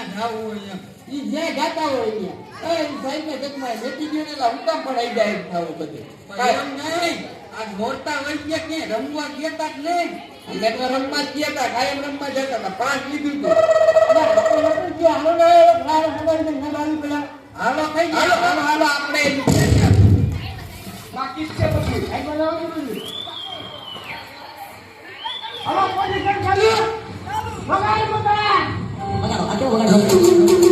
ક્યાં જાવું હોય ઈ જ્યાં જાતા હોય ત્યાં એ સાહેબ ને જગમાં બેટી ગયો ને હું કામ પડાઈ જાય થાવું બધે એમ નહીં આ મોરતા વઈ ગયા કે રમવા ગયા જ નહીં અમે તો રમવા જ ગયા કાયમ રમવા જતા હતા 5 લીધું હતું હાલો ને હાલો પેલા હાલો થઈ હાલો ગયા હાલો આપણે બાકી છે પછી આઈ બોલાવો ને હાલો પોઝિશન ચાલુ વગાડ વગાડો આજો વગાડો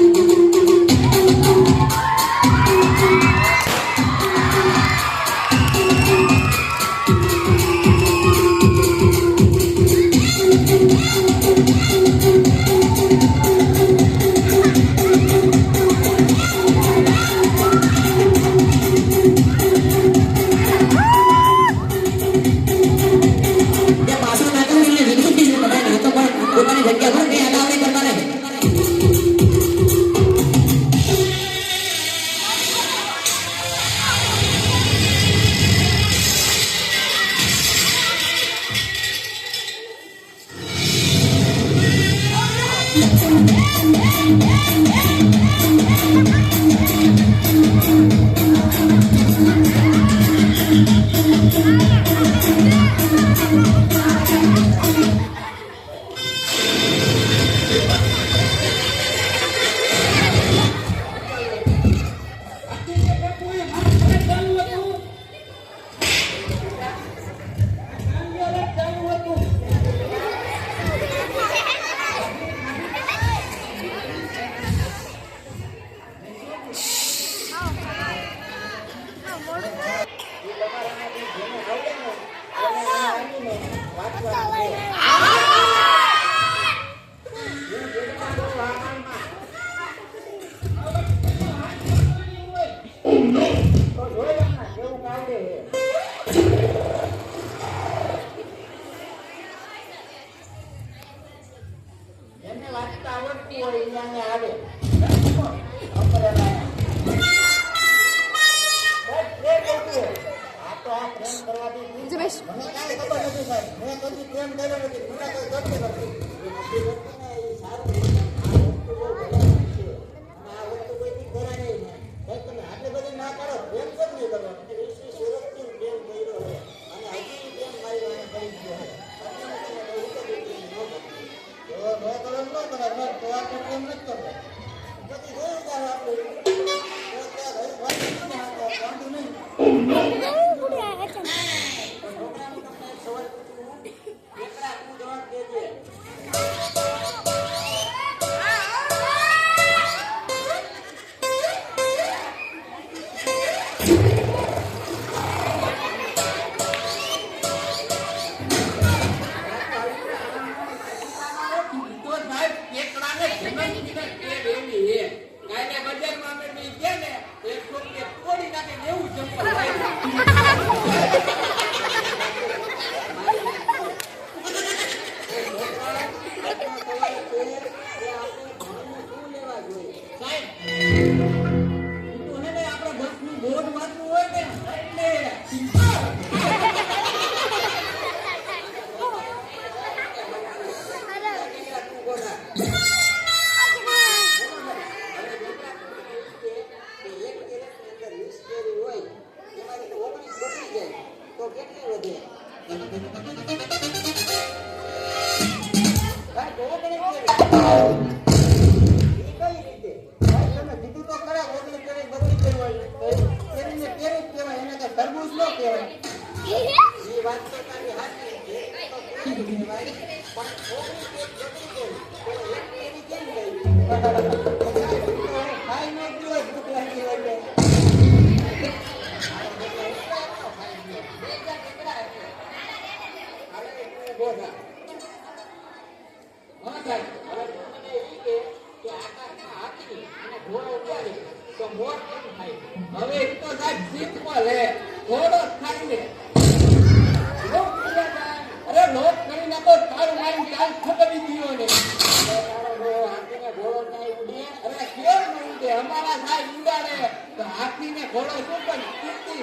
હાથી ને ઘોડો શું પણ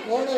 ઘોડો